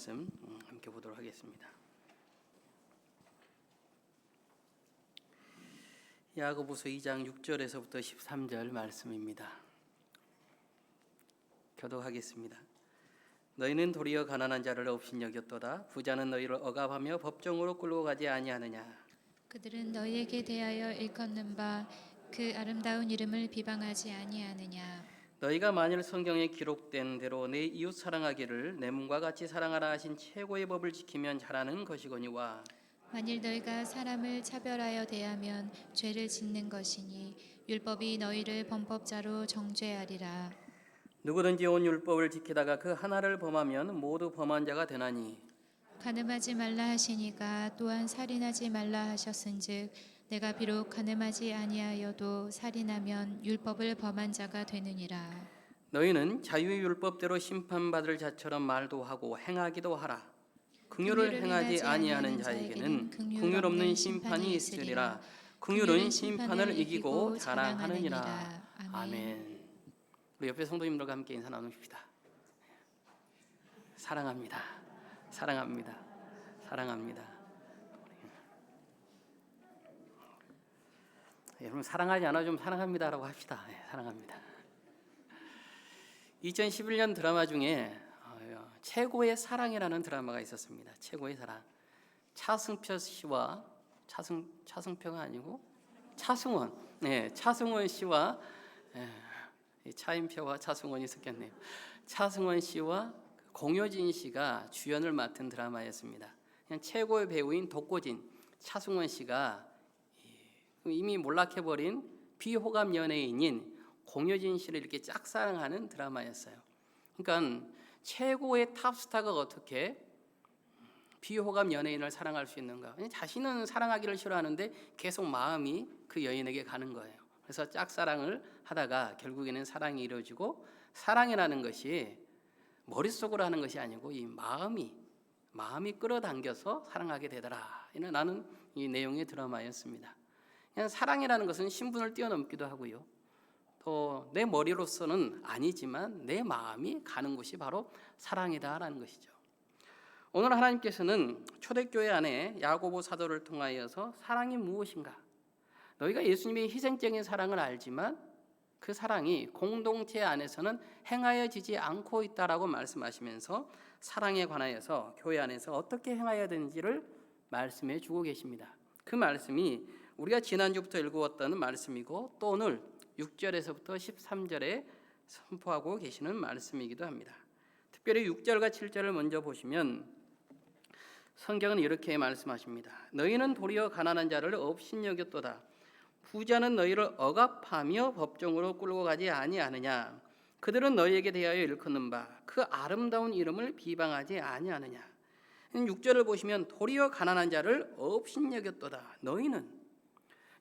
말씀 함께 보도록 하겠습니다. 야고보서 2장 6절에서부터 13절 말씀입니다. 교독하겠습니다. 너희는 도리어 가난한 자를 업신여겼도다. 부자는 너희를 억압하며 법정으로 끌고 가지 아니하느냐. 그들은 너희에게 대하여 일컫는 바 그 아름다운 이름을 비방하지 아니하느냐. 너희가 만일 성경에 기록된 대로 내 이웃 사랑하기를 내 몸과 같이 사랑하라 하신 최고의 법을 지키면 잘하는 것이거니와, 만일 너희가 사람을 차별하여 대하면 죄를 짓는 것이니 율법이 너희를 범법자로 정죄하리라. 누구든지 온 율법을 지키다가 그 하나를 범하면 모두 범한 자가 되나니, 간음하지 말라 하시니가 또한 살인하지 말라 하셨은즉 내가 비록 간음하지 아니하여도 살인하면 율법을 범한 자가 되느니라. 너희는 자유의 율법대로 심판받을 자처럼 말도 하고 행하기도 하라. 긍휼을 행하지 아니하는 자에게는 긍휼 없는 심판이 있으리라. 긍휼은 심판을 이기고 자랑하느니라. 아멘. 우리 옆에 성도님들과 함께 인사 나누십시다. 사랑합니다. 사랑합니다. 사랑합니다. 여러분 사랑하지 않아 좀 사랑합니다라고 합시다. 사랑합니다. 2011년 드라마 중에 최고의 사랑이라는 드라마가 있었습니다. 최고의 사랑. 차승표 씨와 차승표가 아니고 차승원. 차승원 씨와 차인표와 차승원이 섞였네요. 차승원 씨와 공효진 씨가 주연을 맡은 드라마였습니다. 그냥 최고의 배우인 독고진 차승원 씨가 이미 몰락해버린 비호감 연예인인 공효진 씨를 이렇게 짝사랑하는 드라마였어요. 그러니까 최고의 탑스타가 어떻게 비호감 연예인을 사랑할 수 있는가? 자신은 사랑하기를 싫어하는데 계속 마음이 그 여인에게 가는 거예요. 그래서 짝사랑을 하다가 결국에는 사랑이 이루어지고, 사랑이라는 것이 머릿속으로 하는 것이 아니고 이 마음이 끌어당겨서 사랑하게 되더라. 나는 이 내용의 드라마였습니다. 그냥 사랑이라는 것은 신분을 뛰어넘기도 하고요. 또 내 머리로서는 아니지만 내 마음이 가는 곳이 바로 사랑이다라는 것이죠. 오늘 하나님께서는 초대교회 안에 야고보 사도를 통하여서 사랑이 무엇인가? 너희가 예수님의 희생적인 사랑을 알지만 그 사랑이 공동체 안에서는 행하여지지 않고 있다라고 말씀하시면서 사랑에 관하여서 교회 안에서 어떻게 행하여야 되는지를 말씀해 주고 계십니다. 그 말씀이 우리가 지난주부터 읽어왔던 말씀이고, 또 오늘 6절에서부터 13절에 선포하고 계시는 말씀이기도 합니다. 특별히 6절과 7절을 먼저 보시면 성경은 이렇게 말씀하십니다. 너희는 도리어 가난한 자를 업신여겼도다. 부자는 너희를 억압하며 법정으로 끌고 가지 아니하느냐. 그들은 너희에게 대하여 일컫는 바 그 아름다운 이름을 비방하지 아니하느냐. 6절을 보시면 도리어 가난한 자를 업신여겼도다. 너희는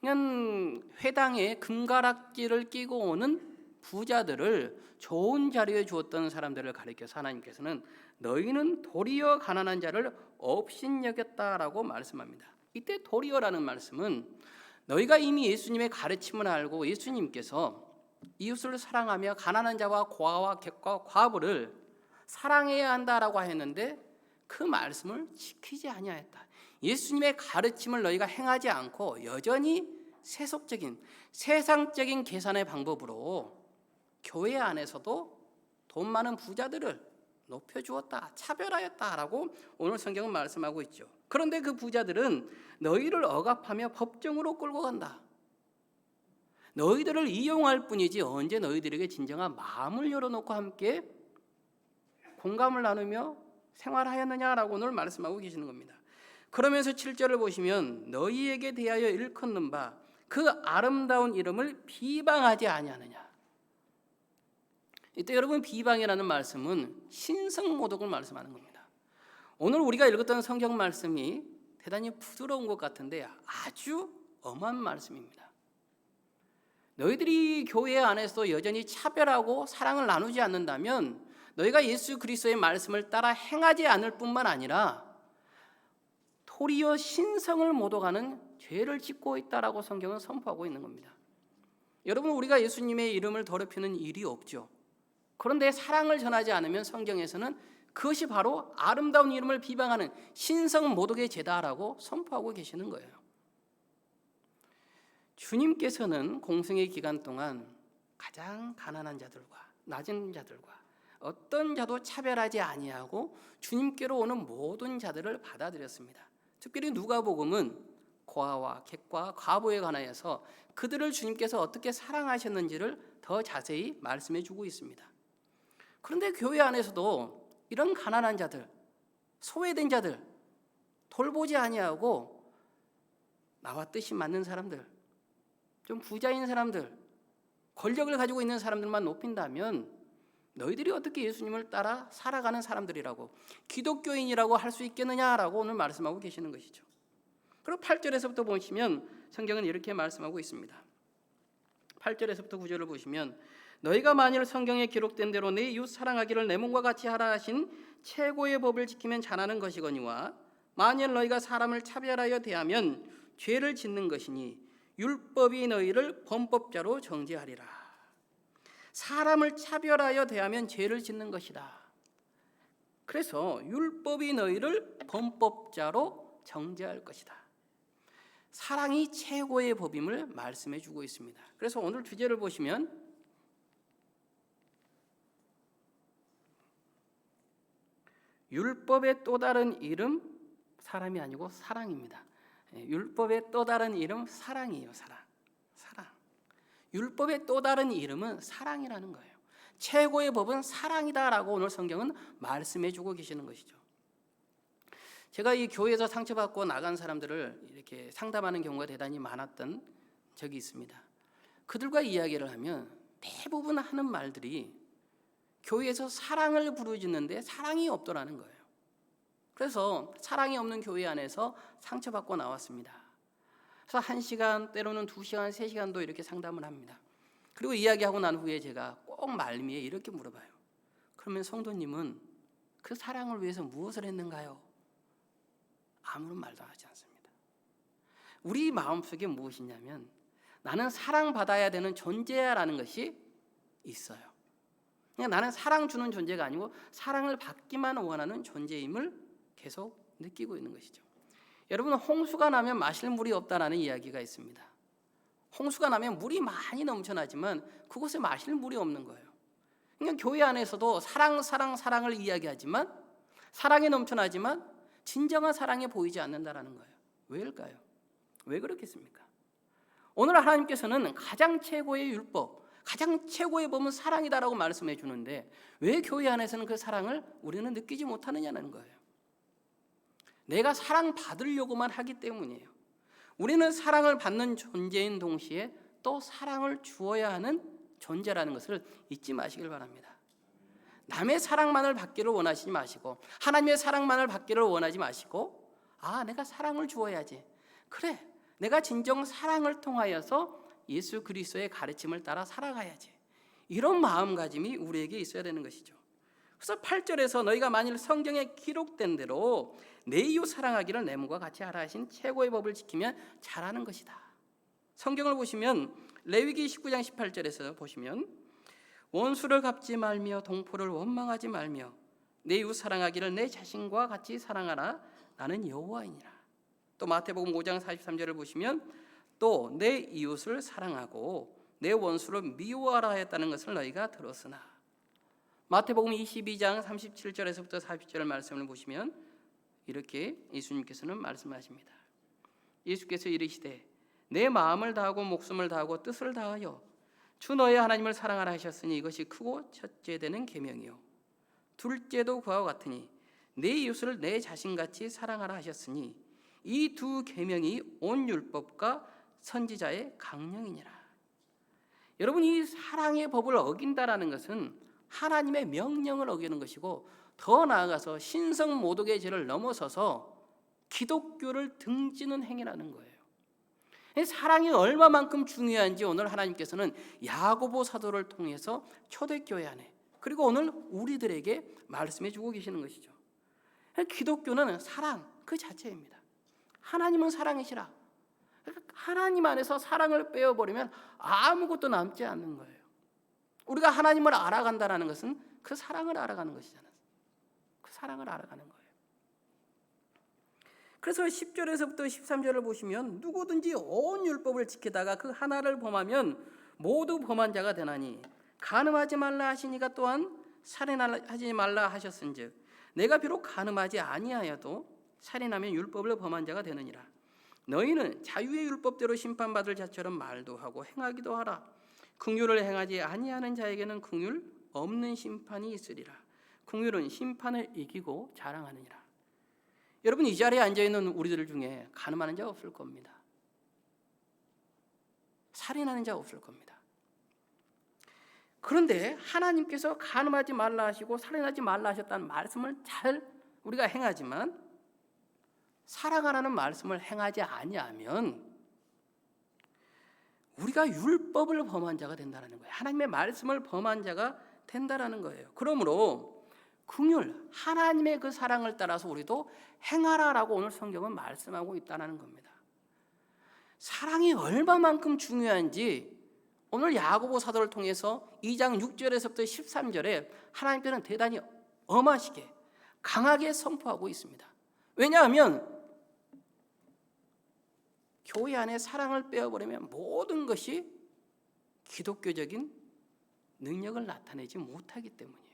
그냥 회당에 금가락지를 끼고 오는 부자들을 좋은 자리에 주었던 사람들을 가리켜서 하나님께서는 너희는 도리어 가난한 자를 업신여겼다라고 말씀합니다. 이때 도리어라는 말씀은 너희가 이미 예수님의 가르침을 알고 예수님께서 이웃을 사랑하며 가난한 자와 고아와 객과 과부를 사랑해야 한다라고 했는데 그 말씀을 지키지 아니하였다. 예수님의 가르침을 너희가 행하지 않고 여전히 세속적인 세상적인 계산의 방법으로 교회 안에서도 돈 많은 부자들을 높여주었다, 차별하였다라고 오늘 성경은 말씀하고 있죠. 그런데 그 부자들은 너희를 억압하며 법정으로 끌고 간다. 너희들을 이용할 뿐이지 언제 너희들에게 진정한 마음을 열어놓고 함께 공감을 나누며 생활하였느냐라고 오늘 말씀하고 계시는 겁니다. 그러면서 7절을 보시면 너희에게 대하여 일컫는 바 그 아름다운 이름을 비방하지 아니하느냐. 이때 여러분 비방이라는 말씀은 신성모독을 말씀하는 겁니다. 오늘 우리가 읽었던 성경 말씀이 대단히 부드러운 것 같은데 아주 엄한 말씀입니다. 너희들이 교회 안에서 여전히 차별하고 사랑을 나누지 않는다면 너희가 예수 그리스도의 말씀을 따라 행하지 않을 뿐만 아니라 도리어 신성을 모독하는 죄를 짓고 있다라고 성경은 선포하고 있는 겁니다. 여러분 우리가 예수님의 이름을 더럽히는 일이 없죠. 그런데 사랑을 전하지 않으면 성경에서는 그것이 바로 아름다운 이름을 비방하는 신성 모독의 죄다라고 선포하고 계시는 거예요. 주님께서는 공생의 기간 동안 가장 가난한 자들과 낮은 자들과 어떤 자도 차별하지 아니하고 주님께로 오는 모든 자들을 받아들였습니다. 특별히 누가복음은 고아와 객과 과부에 관하여서 그들을 주님께서 어떻게 사랑하셨는지를 더 자세히 말씀해 주고 있습니다. 그런데 교회 안에서도 이런 가난한 자들, 소외된 자들 돌보지 아니하고 나와 뜻이 맞는 사람들, 좀 부자인 사람들, 권력을 가지고 있는 사람들만 높인다면 너희들이 어떻게 예수님을 따라 살아가는 사람들이라고, 기독교인이라고 할 수 있겠느냐라고 오늘 말씀하고 계시는 것이죠. 그리고 8절에서부터 보시면 성경은 이렇게 말씀하고 있습니다. 8절에서부터 9절을 보시면 너희가 만일 성경에 기록된 대로 내 이웃 사랑하기를 내 몸과 같이 하라 하신 최고의 법을 지키면 잘하는 것이거니와 만일 너희가 사람을 차별하여 대하면 죄를 짓는 것이니 율법이 너희를 범법자로 정죄하리라. 사람을 차별하여 대하면 죄를 짓는 것이다. 그래서 율법이 너희를 범법자로 정죄할 것이다. 사랑이 최고의 법임을 말씀해 주고 있습니다. 그래서 오늘 주제를 보시면 율법의 또 다른 이름 사람이 아니고 사랑입니다. 율법의 또 다른 이름 사랑이에요. 사랑. 율법의 또 다른 이름은 사랑이라는 거예요. 최고의 법은 사랑이다라고 오늘 성경은 말씀해 주고 계시는 것이죠. 제가 이 교회에서 상처받고 나간 사람들을 이렇게 상담하는 경우가 대단히 많았던 적이 있습니다. 그들과 이야기를 하면 대부분 하는 말들이 교회에서 사랑을 부르짖는데 사랑이 없더라는 거예요. 그래서 사랑이 없는 교회 안에서 상처받고 나왔습니다. 그래서 1시간, 때로는 2시간, 3시간도 이렇게 상담을 합니다. 그리고 이야기하고 난 후에 제가 꼭 말미에 이렇게 물어봐요. 그러면 성도님은 그 사랑을 위해서 무엇을 했는가요? 아무런 말도 하지 않습니다. 우리 마음속에 무엇이냐면 나는 사랑받아야 되는 존재야라는 것이 있어요. 그냥 나는 사랑 주는 존재가 아니고 사랑을 받기만 원하는 존재임을 계속 느끼고 있는 것이죠. 여러분, 홍수가 나면 마실 물이 없다라는 이야기가 있습니다. 홍수가 나면 물이 많이 넘쳐나지만 그곳에 마실 물이 없는 거예요. 그러니까 교회 안에서도 사랑을 이야기하지만 사랑이 넘쳐나지만 진정한 사랑이 보이지 않는다라는 거예요. 왜일까요? 왜 그렇겠습니까? 오늘 하나님께서는 가장 최고의 율법, 가장 최고의 법은 사랑이다라고 말씀해 주는데 왜 교회 안에서는 그 사랑을 우리는 느끼지 못하느냐는 거예요. 내가 사랑받으려고만 하기 때문이에요. 우리는 사랑을 받는 존재인 동시에 또 사랑을 주어야 하는 존재라는 것을 잊지 마시길 바랍니다. 남의 사랑만을 받기를 원하시지 마시고 하나님의 사랑만을 받기를 원하지 마시고 내가 사랑을 주어야지. 그래, 내가 진정 사랑을 통하여서 예수 그리스도의 가르침을 따라 살아가야지. 이런 마음가짐이 우리에게 있어야 되는 것이죠. 그래서 8절에서 너희가 만일 성경에 기록된 대로 내 이웃 사랑하기를 내 몸과 같이 하라 하신 최고의 법을 지키면 잘하는 것이다. 성경을 보시면 레위기 19장 18절에서 보시면 원수를 갚지 말며 동포를 원망하지 말며 내 이웃 사랑하기를 내 자신과 같이 사랑하라. 나는 여호와이니라. 또 마태복음 5장 43절을 보시면 또 내 이웃을 사랑하고 내 원수를 미워하라 했다는 것을 너희가 들었으나 마태복음 22장 37절에서부터 40절 말씀을 보시면 이렇게 예수님께서는 말씀하십니다. 예수께서 이르시되 내 마음을 다하고 목숨을 다하고 뜻을 다하여 주 너의 하나님을 사랑하라 하셨으니 이것이 크고 첫째 되는 계명이요 둘째도 그와 같으니 내 이웃을 내 자신같이 사랑하라 하셨으니 이 두 계명이 온 율법과 선지자의 강령이니라. 여러분, 이 사랑의 법을 어긴다라는 것은 하나님의 명령을 어기는 것이고 더 나아가서 신성 모독의 죄를 넘어서서 기독교를 등지는 행위라는 거예요. 사랑이 얼마만큼 중요한지 오늘 하나님께서는 야고보 사도를 통해서 초대교회 안에 그리고 오늘 우리들에게 말씀해 주고 계시는 것이죠. 기독교는 사랑 그 자체입니다. 하나님은 사랑이시라. 하나님 안에서 사랑을 빼어버리면 아무것도 남지 않는 거예요. 우리가 하나님을 알아간다는 것은 그 사랑을 알아가는 것이잖아요. 그 사랑을 알아가는 거예요. 그래서 10절에서부터 13절을 보시면 누구든지 온 율법을 지키다가 그 하나를 범하면 모두 범한 자가 되나니 간음하지 말라 하시니가 또한 살인하지 말라 하셨은즉 내가 비록 간음하지 아니하여도 살인하면 율법을 범한 자가 되느니라. 너희는 자유의 율법대로 심판받을 자처럼 말도 하고 행하기도 하라. 긍휼을 행하지 아니하는 자에게는 긍휼 없는 심판이 있으리라. 긍휼은 심판을 이기고 자랑하느니라. 여러분, 이 자리에 앉아있는 우리들 중에 간음하는 자 없을 겁니다. 살인하는 자 없을 겁니다. 그런데 하나님께서 간음하지 말라 하시고 살인하지 말라 하셨다는 말씀을 잘 우리가 행하지만 사랑하라는 말씀을 행하지 아니하면 우리가 율법을 범한 자가 된다는 거예요. 하나님의 말씀을 범한 자가 된다는 거예요. 그러므로 긍휼, 하나님의 그 사랑을 따라서 우리도 행하라라고 오늘 성경은 말씀하고 있다는 겁니다. 사랑이 얼마만큼 중요한지 오늘 야고보 사도를 통해서 2장 6절에서부터 13절에 하나님께서는 대단히 엄하시게 강하게 선포하고 있습니다. 왜냐하면 교회 안에 사랑을 빼어버리면 모든 것이 기독교적인 능력을 나타내지 못하기 때문이에요.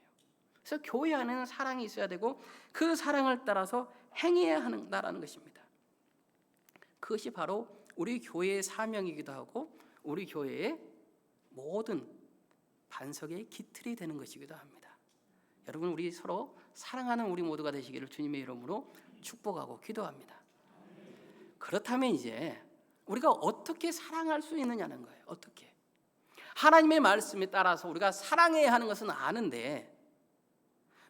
그래서 교회 안에는 사랑이 있어야 되고 그 사랑을 따라서 행해야 한다는 것입니다. 그것이 바로 우리 교회의 사명이기도 하고 우리 교회의 모든 반석의 기틀이 되는 것이기도 합니다. 여러분, 우리 서로 사랑하는 우리 모두가 되시기를 주님의 이름으로 축복하고 기도합니다. 그렇다면 이제 우리가 어떻게 사랑할 수 있느냐는 거예요. 어떻게? 하나님의 말씀에 따라서 우리가 사랑해야 하는 것은 아는데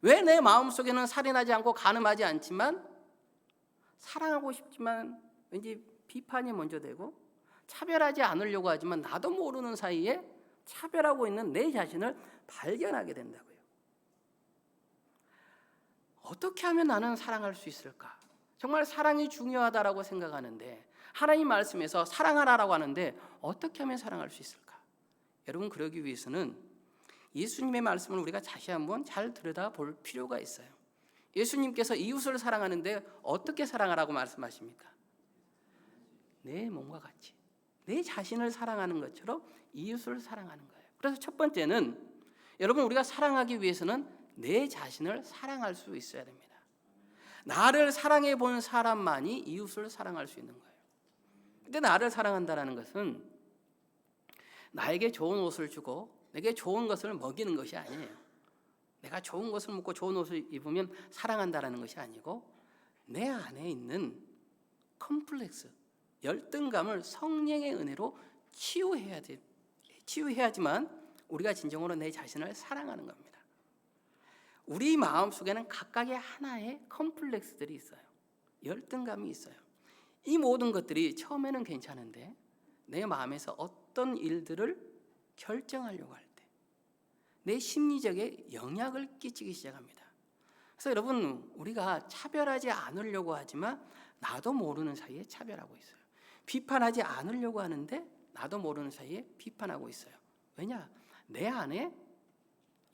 왜 내 마음속에는 살인하지 않고 간음하지 않지만 사랑하고 싶지만 왠지 비판이 먼저 되고 차별하지 않으려고 하지만 나도 모르는 사이에 차별하고 있는 내 자신을 발견하게 된다고요. 어떻게 하면 나는 사랑할 수 있을까? 정말 사랑이 중요하다라고 생각하는데 하나님 말씀에서 사랑하라라고 하는데 어떻게 하면 사랑할 수 있을까? 여러분, 그러기 위해서는 예수님의 말씀을 우리가 다시 한번 잘 들여다볼 필요가 있어요. 예수님께서 이웃을 사랑하는데 어떻게 사랑하라고 말씀하십니까? 내 몸과 같이 내 자신을 사랑하는 것처럼 이웃을 사랑하는 거예요. 그래서 첫 번째는 여러분, 우리가 사랑하기 위해서는 내 자신을 사랑할 수 있어야 됩니다. 나를 사랑해 본 사람만이 이웃을 사랑할 수 있는 거예요. 근데 나를 사랑한다는 것은 나에게 좋은 옷을 주고 내게 좋은 것을 먹이는 것이 아니에요. 내가 좋은 것을 먹고 좋은 옷을 입으면 사랑한다는 것이 아니고 내 안에 있는 컴플렉스, 열등감을 성령의 은혜로 치유해야지만 우리가 진정으로 내 자신을 사랑하는 겁니다. 우리 마음속에는 각각의 하나의 컴플렉스들이 있어요. 열등감이 있어요. 이 모든 것들이 처음에는 괜찮은데 내 마음에서 어떤 일들을 결정하려고 할 때 내 심리적에 영향을 끼치기 시작합니다. 그래서 여러분, 우리가 차별하지 않으려고 하지만 나도 모르는 사이에 차별하고 있어요. 비판하지 않으려고 하는데 나도 모르는 사이에 비판하고 있어요. 왜냐? 내 안에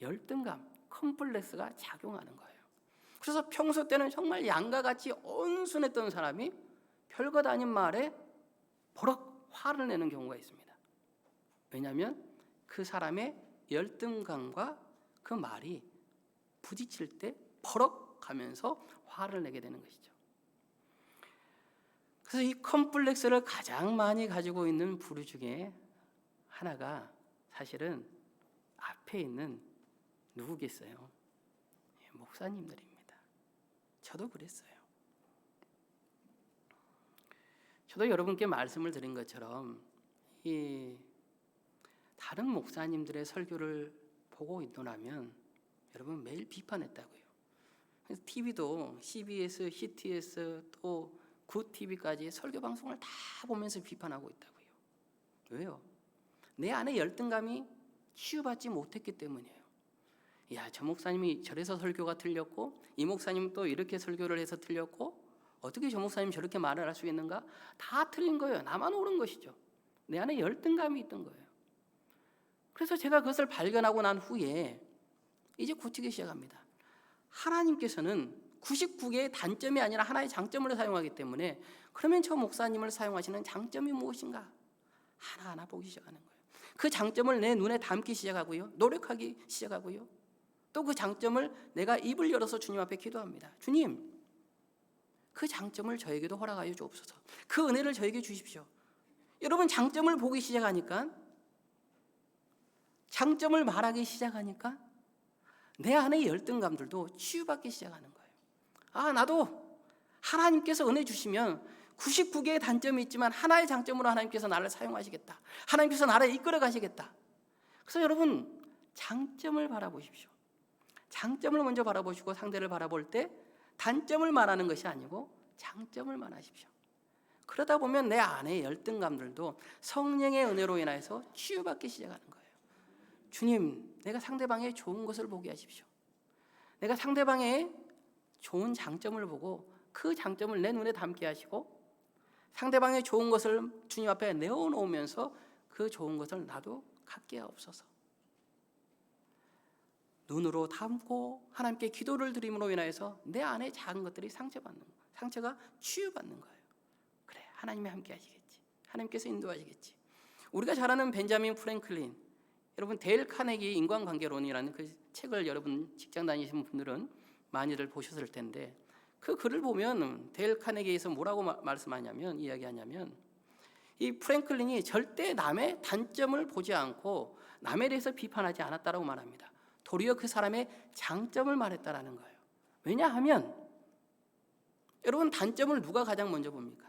열등감, 컴플렉스가 작용하는 거예요. 그래서 평소 때는 정말 양과 같이 온순했던 사람이 별것 아닌 말에 버럭 화를 내는 경우가 있습니다. 왜냐하면 그 사람의 열등감과 그 말이 부딪힐 때 버럭 하면서 화를 내게 되는 것이죠. 그래서 이 컴플렉스를 가장 많이 가지고 있는 부류 중에 하나가 사실은 앞에 있는 누구겠어요? 목사님들입니다. 저도 그랬어요. 저도 여러분께 말씀을 드린 것처럼 이 다른 목사님들의 설교를 보고 있노라면 여러분 매일 비판했다고요. 그래서 TV도 CBS, CTS 또 굿TV까지 설교 방송을 다 보면서 비판하고 있다고요. 왜요? 내 안에 열등감이 치유받지 못했기 때문이에요. 야, 저 목사님이 저래서 설교가 틀렸고 이 목사님은 또 이렇게 설교를 해서 틀렸고 어떻게 저 목사님 저렇게 말을 할 수 있는가? 다 틀린 거예요. 나만 옳은 것이죠. 내 안에 열등감이 있던 거예요. 그래서 제가 그것을 발견하고 난 후에 이제 고치기 시작합니다. 하나님께서는 99개의 단점이 아니라 하나의 장점을 사용하기 때문에 그러면 저 목사님을 사용하시는 장점이 무엇인가? 하나하나 보기 시작하는 거예요. 그 장점을 내 눈에 담기 시작하고요. 노력하기 시작하고요. 또 그 장점을 내가 입을 열어서 주님 앞에 기도합니다. 주님, 그 장점을 저에게도 허락하여 주옵소서. 그 은혜를 저에게 주십시오. 여러분, 장점을 보기 시작하니까, 장점을 말하기 시작하니까 내 안의 열등감들도 치유받기 시작하는 거예요. 나도 하나님께서 은혜 주시면 99개의 단점이 있지만 하나의 장점으로 하나님께서 나를 사용하시겠다. 하나님께서 나를 이끌어 가시겠다. 그래서 여러분, 장점을 바라보십시오. 장점을 먼저 바라보시고 상대를 바라볼 때 단점을 말하는 것이 아니고 장점을 말하십시오. 그러다 보면 내 안의 열등감들도 성령의 은혜로 인해서 치유받기 시작하는 거예요. 주님, 내가 상대방의 좋은 것을 보게 하십시오. 내가 상대방의 좋은 장점을 보고 그 장점을 내 눈에 담게 하시고 상대방의 좋은 것을 주님 앞에 내어놓으면서 그 좋은 것을 나도 갖게 하옵소서. 눈으로 담고 하나님께 기도를 드림으로 인하여서 내 안에 작은 것들이 상처가 치유받는 거예요. 그래, 하나님이 함께 하시겠지. 하나님께서 인도하시겠지. 우리가 잘 아는 벤자민 프랭클린, 여러분 데일 카네기 인간관계론이라는 그 책을 여러분 직장 다니시는 분들은 많이들 보셨을 텐데, 그 글을 보면 데일 카네기에서 뭐라고 이야기하냐면 이 프랭클린이 절대 남의 단점을 보지 않고 남에 대해서 비판하지 않았다라고 말합니다. 도리어 그 사람의 장점을 말했다라는 거예요. 왜냐하면 여러분, 단점을 누가 가장 먼저 봅니까?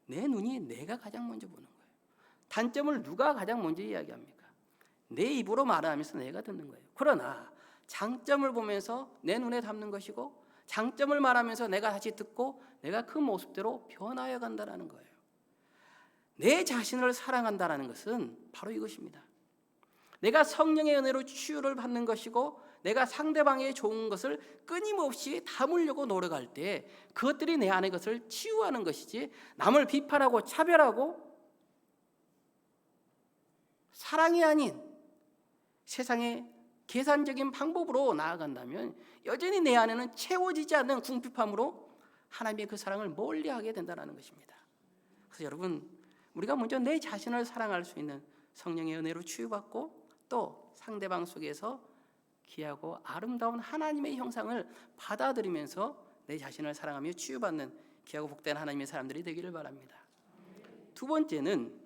내 눈이 내가 가장 먼저 보는 거예요. 단점을 누가 가장 먼저 이야기합니까? 내 입으로 말하면서 내가 듣는 거예요. 그러나 장점을 보면서 내 눈에 담는 것이고 장점을 말하면서 내가 다시 듣고 내가 그 모습대로 변화해 간다는 거예요. 내 자신을 사랑한다는 것은 바로 이것입니다. 내가 성령의 은혜로 치유를 받는 것이고 내가 상대방의 좋은 것을 끊임없이 담으려고 노력할 때 그것들이 내 안의 것을 치유하는 것이지, 남을 비판하고 차별하고 사랑이 아닌 세상의 계산적인 방법으로 나아간다면 여전히 내 안에는 채워지지 않는 궁핍함으로 하나님의 그 사랑을 멀리하게 된다는 것입니다. 그래서 여러분, 우리가 먼저 내 자신을 사랑할 수 있는 성령의 은혜로 치유받고 또 상대방 속에서 귀하고 아름다운 하나님의 형상을 받아들이면서 내 자신을 사랑하며 치유받는 귀하고 복된 하나님의 사람들이 되기를 바랍니다. 두 번째는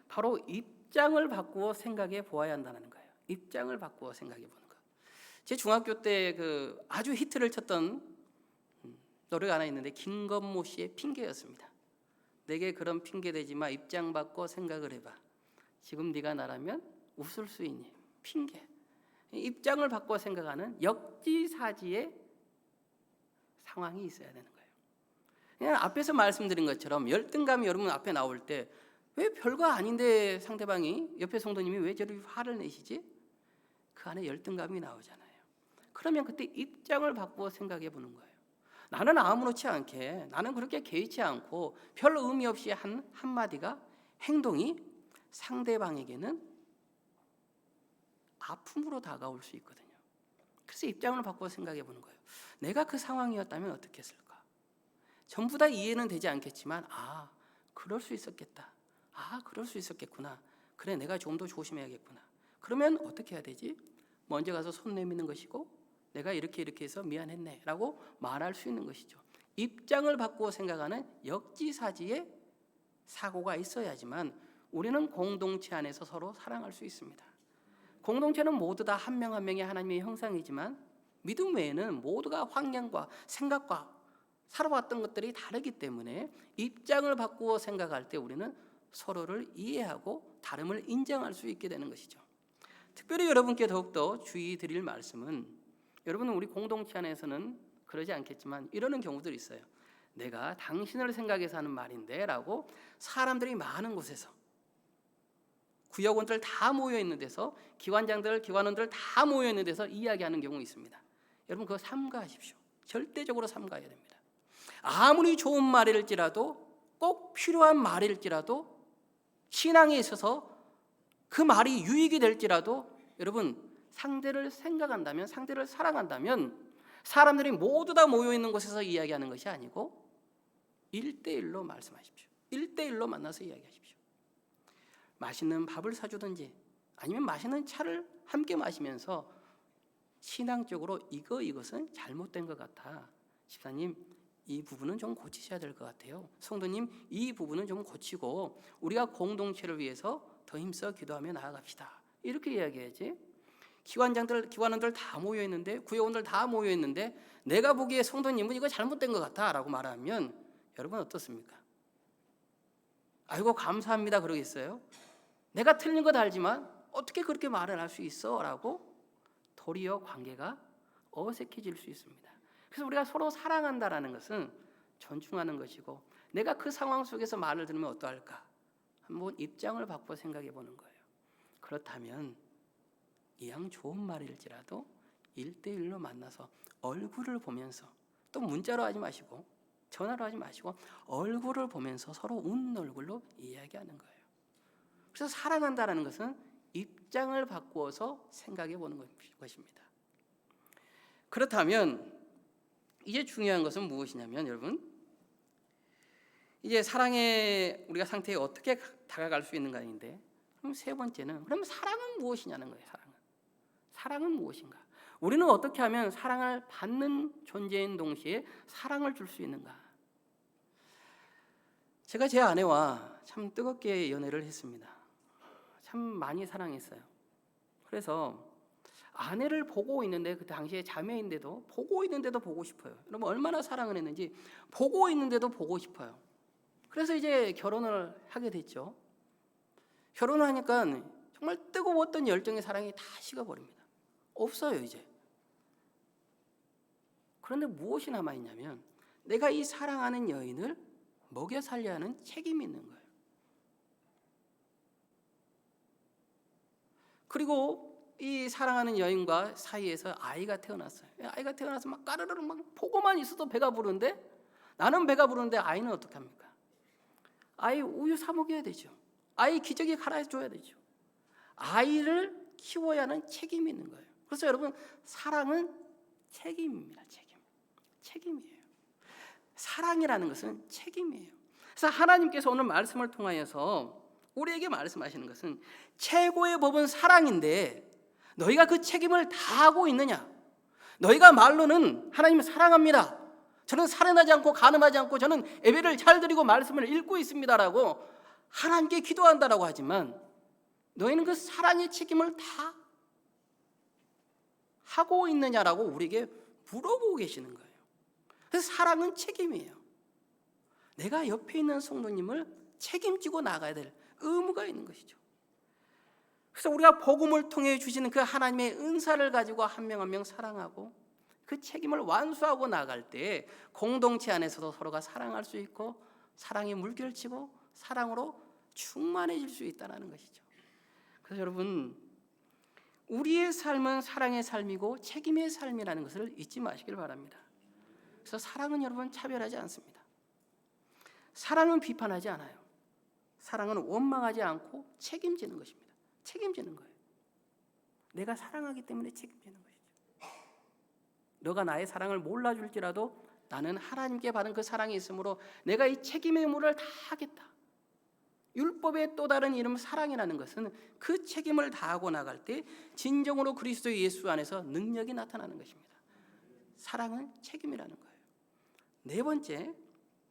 바로 입장을 바꾸어 생각해 보아야 한다는 거예요. 입장을 바꾸어 생각해 보는 거. 제 중학교 때 그 아주 히트를 쳤던 노래가 하나 있는데 김건모 씨의 핑계였습니다. 내게 그런 핑계 대지 마, 입장 바꿔 생각을 해봐. 지금 네가 나라면 웃을 수 있니? 핑계. 입장을 바꿔 생각하는 역지사지의 상황이 있어야 되는 거예요. 그냥 앞에서 말씀드린 것처럼 열등감이 여러분 앞에 나올 때 왜 별거 아닌데 상대방이, 옆에 성도님이 왜 저리 화를 내시지? 그 안에 열등감이 나오잖아요. 그러면 그때 입장을 바꾸어 생각해 보는 거예요. 나는 아무렇지 않게, 나는 그렇게 개의치 않고 별 의미 없이 한 한마디가, 행동이 상대방에게는 아픔으로 다가올 수 있거든요. 그래서 입장을 바꾸어 생각해 보는 거예요. 내가 그 상황이었다면 어떻게 했을까? 전부 다 이해는 되지 않겠지만 그럴 수 있었겠다. 그럴 수 있었겠구나. 그래, 내가 좀 더 조심해야겠구나. 그러면 어떻게 해야 되지? 먼저 가서 손 내미는 것이고 내가 이렇게 해서 미안했네 라고 말할 수 있는 것이죠. 입장을 바꾸어 생각하는 역지사지의 사고가 있어야지만 우리는 공동체 안에서 서로 사랑할 수 있습니다. 공동체는 모두 다 한 명 한 명이 하나님의 형상이지만 믿음 외에는 모두가 환경과 생각과 살아왔던 것들이 다르기 때문에 입장을 바꾸어 생각할 때 우리는 서로를 이해하고 다름을 인정할 수 있게 되는 것이죠. 특별히 여러분께 더욱더 주의 드릴 말씀은, 여러분은 우리 공동체 안에서는 그러지 않겠지만 이러는 경우들이 있어요. 내가 당신을 생각해서 하는 말인데 라고 사람들이 많은 곳에서, 구역원들 다 모여 있는 데서, 기관장들, 기관원들 다 모여 있는 데서 이야기하는 경우 있습니다. 여러분 그거 삼가하십시오. 절대적으로 삼가해야 됩니다. 아무리 좋은 말일지라도, 꼭 필요한 말일지라도, 신앙에 있어서 그 말이 유익이 될지라도 여러분 상대를 생각한다면, 상대를 사랑한다면 사람들이 모두 다 모여 있는 곳에서 이야기하는 것이 아니고 1대1로 말씀하십시오. 1대1로 만나서 이야기하십시오. 맛있는 밥을 사주든지 아니면 맛있는 차를 함께 마시면서 신앙적으로 이것은 잘못된 것 같아. 집사님, 이 부분은 좀 고치셔야 될 것 같아요. 성도님, 이 부분은 좀 고치고 우리가 공동체를 위해서 더 힘써 기도하며 나아갑시다. 이렇게 이야기해야지. 기관원들 다 모여 있는데, 구역원들 다 모여 있는데 내가 보기에 성도님은 이거 잘못된 것 같아라고 말하면 여러분 어떻습니까? 아이고 감사합니다 그러겠어요? 내가 틀린 것 알지만 어떻게 그렇게 말을 할 수 있어? 라고 도리어 관계가 어색해질 수 있습니다. 그래서 우리가 서로 사랑한다라는 것은 존중하는 것이고, 내가 그 상황 속에서 말을 들으면 어떠할까? 한번 입장을 바꿔 생각해 보는 거예요. 그렇다면 이왕 좋은 말일지라도 1대1로 만나서 얼굴을 보면서, 또 문자로 하지 마시고 전화로 하지 마시고 얼굴을 보면서 서로 웃는 얼굴로 이야기하는 거예요. 그래서 사랑한다라는 것은 입장을 바꾸어서 생각해 보는 것입니다. 그렇다면 이제 중요한 것은 무엇이냐면, 여러분, 이제 사랑의 우리가 상태에 어떻게 다가갈 수 있는가인데, 그럼 세 번째는, 그럼 사랑은 무엇이냐는 거예요. 사랑은 무엇인가? 우리는 어떻게 하면 사랑을 받는 존재인 동시에 사랑을 줄 수 있는가? 제가 제 아내와 참 뜨겁게 연애를 했습니다. 참 많이 사랑했어요. 그래서 아내를 보고 있는데, 그 당시에 자매인데도 보고 있는데도 보고 싶어요. 여러분 얼마나 사랑을 했는지, 보고 있는데도 보고 싶어요. 그래서 이제 결혼을 하게 됐죠. 결혼을 하니까 정말 뜨거웠던 열정의 사랑이 다 식어버립니다. 없어요 이제. 그런데 무엇이 남아있냐면, 내가 이 사랑하는 여인을 먹여 살려야 하는 책임이 있는 거예요. 그리고 이 사랑하는 여인과 사이에서 아이가 태어났어요. 아이가 태어나서 막 까르르 막 보고만 있어도 배가 부르는데, 나는 배가 부르는데 아이는 어떻게 합니까? 아이 우유 사 먹여야 되죠. 아이 기저귀 갈아줘야 되죠. 아이를 키워야 하는 책임이 있는 거예요. 그래서 여러분, 사랑은 책임입니다. 책임이에요. 사랑이라는 것은 책임이에요. 그래서 하나님께서 오늘 말씀을 통하여서 우리에게 말씀하시는 것은, 최고의 법은 사랑인데 너희가 그 책임을 다하고 있느냐? 너희가 말로는 하나님을 사랑합니다, 저는 살인하지 않고 간음하지 않고 저는 예배를 잘 드리고 말씀을 읽고 있습니다라고 하나님께 기도한다라고 하지만, 너희는 그 사랑의 책임을 다 하고 있느냐라고 우리에게 물어보고 계시는 거예요. 그래서 사랑은 책임이에요. 내가 옆에 있는 성도님을 책임지고 나가야 될 의무가 있는 것이죠. 그래서 우리가 복음을 통해 주시는 그 하나님의 은사를 가지고 한 명 한 명 사랑하고 그 책임을 완수하고 나갈 때 공동체 안에서도 서로가 사랑할 수 있고, 사랑이 물결치고 사랑으로 충만해질 수 있다는 것이죠. 그래서 여러분, 우리의 삶은 사랑의 삶이고 책임의 삶이라는 것을 잊지 마시길 바랍니다. 그래서 사랑은 여러분 차별하지 않습니다. 사랑은 비판하지 않아요. 사랑은 원망하지 않고 책임지는 것입니다. 책임지는 거예요. 내가 사랑하기 때문에 책임지는 것이죠. 너가 나의 사랑을 몰라줄지라도 나는 하나님께 받은 그 사랑이 있으므로 내가 이 책임의 의무를 다 하겠다. 율법의 또 다른 이름 사랑이라는 것은 그 책임을 다하고 나갈 때 진정으로 그리스도 예수 안에서 능력이 나타나는 것입니다. 사랑은 책임이라는 거예요. 네 번째,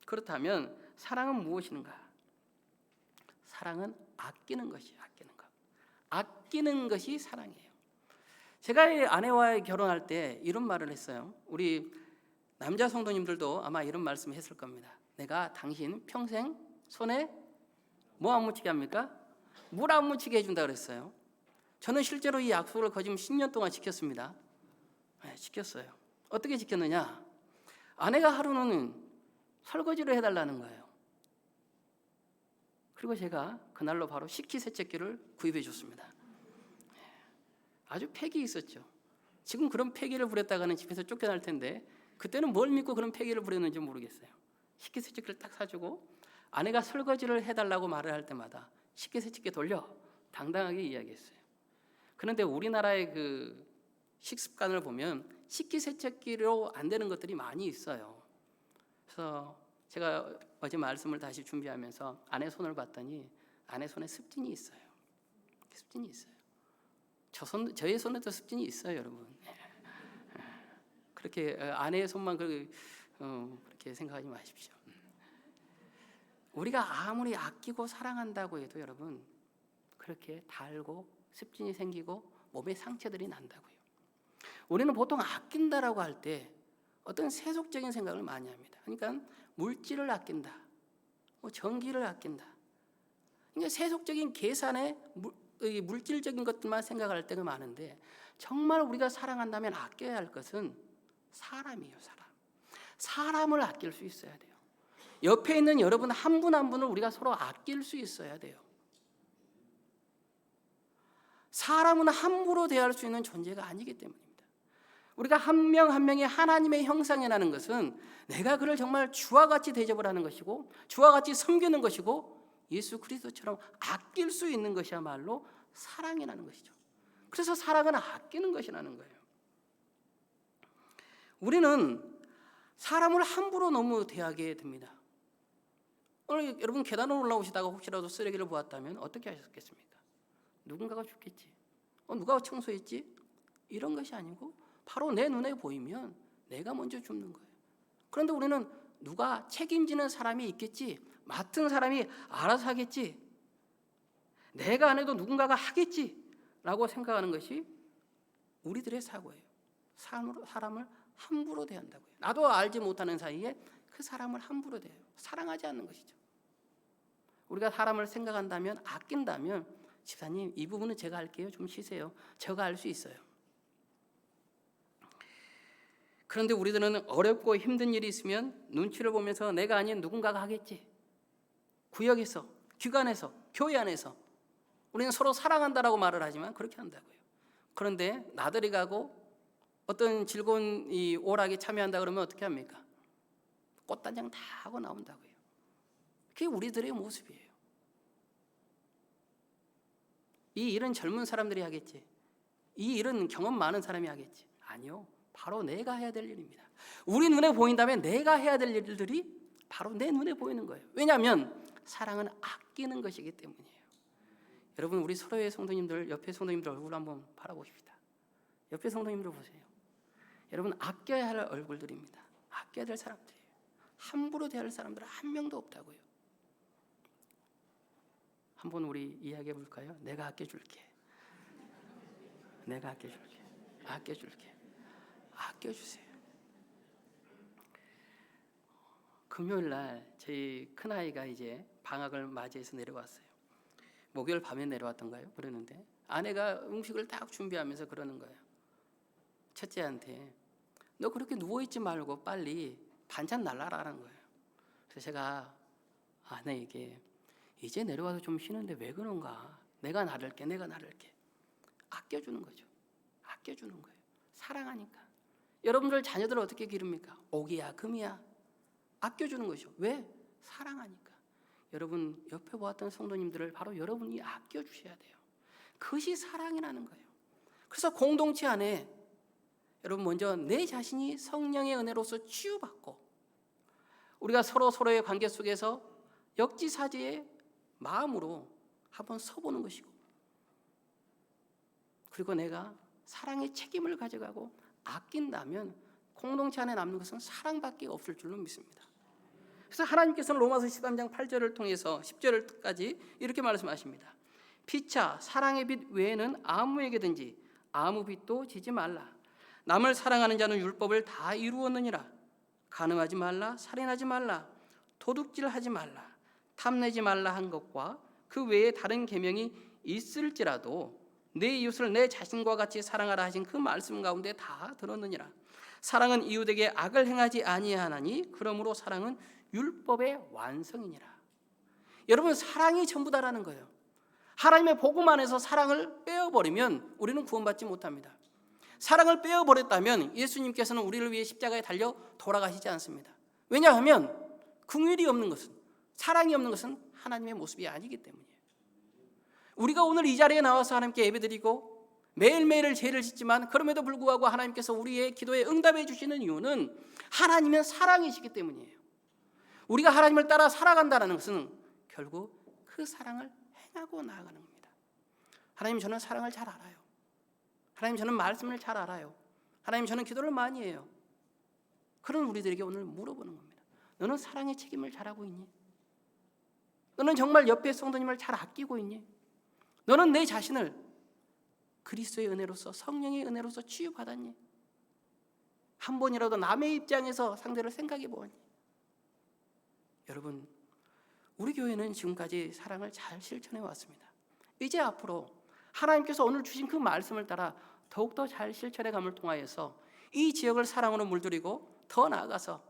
그렇다면 사랑은 무엇인가? 사랑은 아끼는 것이에요. 아끼는 것이 사랑이에요. 제가 아내와 결혼할 때 이런 말을 했어요. 우리 남자 성도님들도 아마 이런 말씀 했을 겁니다. 내가 당신 평생 손에 뭐 안 묻히게 합니까? 물 안 묻히게 해준다 그랬어요. 저는 실제로 이 약속을 거짓 10년 동안 지켰습니다. 지켰어요. 어떻게 지켰느냐? 아내가 하루는 설거지를 해달라는 거예요. 그리고 제가 그날로 바로 식기세척기를 구입해 줬습니다. 아주 패기 있었죠. 지금 그런 패기를 부렸다가는 집에서 쫓겨날 텐데, 그때는 뭘 믿고 그런 패기를 부렸는지 모르겠어요. 식기세척기를 딱 사주고 아내가 설거지를 해달라고 말을 할 때마다 식기세척기 돌려 당당하게 이야기했어요. 그런데 우리나라의 그 식습관을 보면 식기세척기로 안 되는 것들이 많이 있어요. 그래서 제가 어제 말씀을 다시 준비하면서 아내 손을 봤더니 아내 손에 습진이 있어요. 습진이 있어요. 저의 손에도 습진이 있어요, 여러분. 그렇게 아내의 손만 그렇게 생각하지 마십시오. 우리가 아무리 아끼고 사랑한다고 해도 여러분 그렇게 달고 습진이 생기고 몸에 상처들이 난다고요. 우리는 보통 아낀다라고 할 때 어떤 세속적인 생각을 많이 합니다. 그러니까 물질을 아낀다, 전기를 아낀다. 그러니까 세속적인 계산에 물질적인 것들만 생각할 때가 많은데 정말 우리가 사랑한다면 아껴야 할 것은 사람이에요. 사람을 아낄 수 있어야 돼요. 옆에 있는 여러분 한 분 한 분을 우리가 서로 아낄 수 있어야 돼요. 사람은 함부로 대할 수 있는 존재가 아니기 때문입니다. 우리가 한 명 한 명이 하나님의 형상이라는 것은 내가 그를 정말 주와 같이 대접을 하는 것이고 주와 같이 섬기는 것이고 예수 그리스도처럼 아낄 수 있는 것이야말로 사랑이라는 것이죠. 그래서 사랑은 아끼는 것이라는 거예요. 우리는 사람을 함부로 너무 대하게 됩니다. 오늘 여러분 계단을 올라오시다가 혹시라도 쓰레기를 보았다면 어떻게 하셨겠습니까? 누군가가 줍겠지. 누가 청소했지? 이런 것이 아니고 바로 내 눈에 보이면 내가 먼저 줍는 거예요. 그런데 우리는 누가 책임지는 사람이 있겠지, 맡은 사람이 알아서 하겠지, 내가 안 해도 누군가가 하겠지라고 생각하는 것이 우리들의 사고예요. 사람을 함부로 대한다고요. 나도 알지 못하는 사이에 그 사람을 함부로 대해요. 사랑하지 않는 것이죠. 우리가 사람을 생각한다면, 아낀다면 집사님 이 부분은 제가 할게요. 좀 쉬세요. 제가 할 수 있어요. 그런데 우리들은 어렵고 힘든 일이 있으면 눈치를 보면서 내가 아닌 누군가가 하겠지. 구역에서, 기관에서, 교회 안에서 우리는 서로 사랑한다라고 말을 하지만 그렇게 한다고요. 그런데 나들이 가고 어떤 즐거운 이 오락에 참여한다 그러면 어떻게 합니까? 꽃단장 다 하고 나온다고요. 그게 우리들의 모습이에요. 이 일은 젊은 사람들이 하겠지. 이 일은 경험 많은 사람이 하겠지. 아니요. 바로 내가 해야 될 일입니다. 우리 눈에 보인다면 내가 해야 될 일들이 바로 내 눈에 보이는 거예요. 왜냐하면 사랑은 아끼는 것이기 때문이에요. 여러분 우리 서로의 성도님들, 옆에 성도님들 얼굴 한번 바라보십시다. 옆에 성도님들 보세요. 여러분 아껴야 할 얼굴들입니다. 아껴야 될 사람들이에요. 함부로 대할 사람들은 한 명도 없다고요. 한번 우리 이야기해 볼까요? 내가 아껴줄게. 내가 아껴줄게. 아껴줄게. 아껴주세요. 금요일 날 저희 큰아이가 이제 방학을 맞이해서 내려왔어요. 목요일 밤에 내려왔던가요? 그러는데 아내가 음식을 딱 준비하면서 그러는 거예요. 첫째한테 너 그렇게 누워있지 말고 빨리 반찬 날라라는 거예요. 그래서 제가 아내에게 이제 내려와서 좀 쉬는데 왜 그런가? 내가 나를게. 아껴주는 거죠. 아껴주는 거예요. 사랑하니까. 여러분들 자녀들을 어떻게 기릅니까? 옥이야 금이야. 아껴주는 것이죠. 왜? 사랑하니까. 여러분 옆에 보았던 성도님들을 바로 여러분이 아껴주셔야 돼요. 그것이 사랑이라는 거예요. 그래서 공동체 안에 여러분 먼저 내 자신이 성령의 은혜로서 치유받고 우리가 서로의 관계 속에서 역지사지의 마음으로 한번 서보는 것이고 그리고 내가 사랑의 책임을 가져가고 아낀다면 공동체 안에 남는 것은 사랑밖에 없을 줄로 믿습니다. 그래서 하나님께서는 로마서 13장 8절을 통해서 10절까지 이렇게 말씀하십니다. 피차 사랑의 빛 외에는 아무에게든지 아무 빛도 지지 말라. 남을 사랑하는 자는 율법을 다 이루었느니라. 간음하지 말라, 살인하지 말라, 도둑질하지 말라, 탐내지 말라 한 것과 그 외에 다른 계명이 있을지라도 내 이웃을 내 자신과 같이 사랑하라 하신 그 말씀 가운데 다 들었느니라. 사랑은 이웃에게 악을 행하지 아니하나니 그러므로 사랑은 율법의 완성이니라. 여러분 사랑이 전부다라는 거예요. 하나님의 복음 안에서 사랑을 빼어버리면 우리는 구원받지 못합니다. 사랑을 빼어버렸다면 예수님께서는 우리를 위해 십자가에 달려 돌아가시지 않습니다. 왜냐하면 긍휼이 없는 것은, 사랑이 없는 것은 하나님의 모습이 아니기 때문이에요. 우리가 오늘 이 자리에 나와서 하나님께 예배드리고 매일매일 죄를 짓지만 그럼에도 불구하고 하나님께서 우리의 기도에 응답해 주시는 이유는 하나님은 사랑이시기 때문이에요. 우리가 하나님을 따라 살아간다는 것은 결국 그 사랑을 행하고 나아가는 겁니다. 하나님, 저는 사랑을 잘 알아요. 하나님, 저는 말씀을 잘 알아요. 하나님, 저는 기도를 많이 해요. 그런 우리들에게 오늘 물어보는 겁니다. 너는 사랑의 책임을 잘하고 있니? 너는 정말 옆에 성도님을 잘 아끼고 있니? 너는 내 자신을 그리스도의 은혜로서, 성령의 은혜로서 치유받았니? 한 번이라도 남의 입장에서 상대를 생각해 보았니? 여러분, 우리 교회는 지금까지 사랑을 잘 실천해 왔습니다. 이제 앞으로 하나님께서 오늘 주신 그 말씀을 따라 더욱더 잘 실천해 감을 통하여서 이 지역을 사랑으로 물들이고 더 나아가서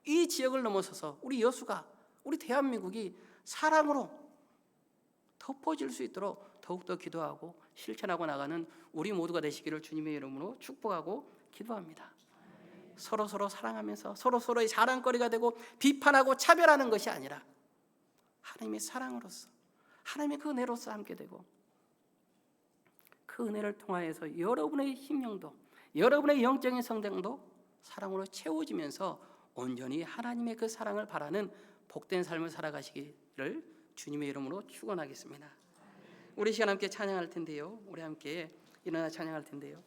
이 지역을 넘어서서 우리 여수가, 우리 대한민국이 사랑으로 덮어질 수 있도록 더욱더 기도하고 실천하고 나가는 우리 모두가 되시기를 주님의 이름으로 축복하고 기도합니다. 서로 사랑하면서 서로의 자랑거리가 되고 비판하고 차별하는 것이 아니라 하나님의 사랑으로서, 하나님의 그 은혜로서 함께 되고, 그 은혜를 통하여서 여러분의 심령도, 여러분의 영적인 성장도 사랑으로 채워지면서 온전히 하나님의 그 사랑을 바라는 복된 삶을 살아가시기를 주님의 이름으로 축원하겠습니다. 우리 시간 함께 찬양할 텐데요. 우리 함께 일어나 찬양할 텐데요.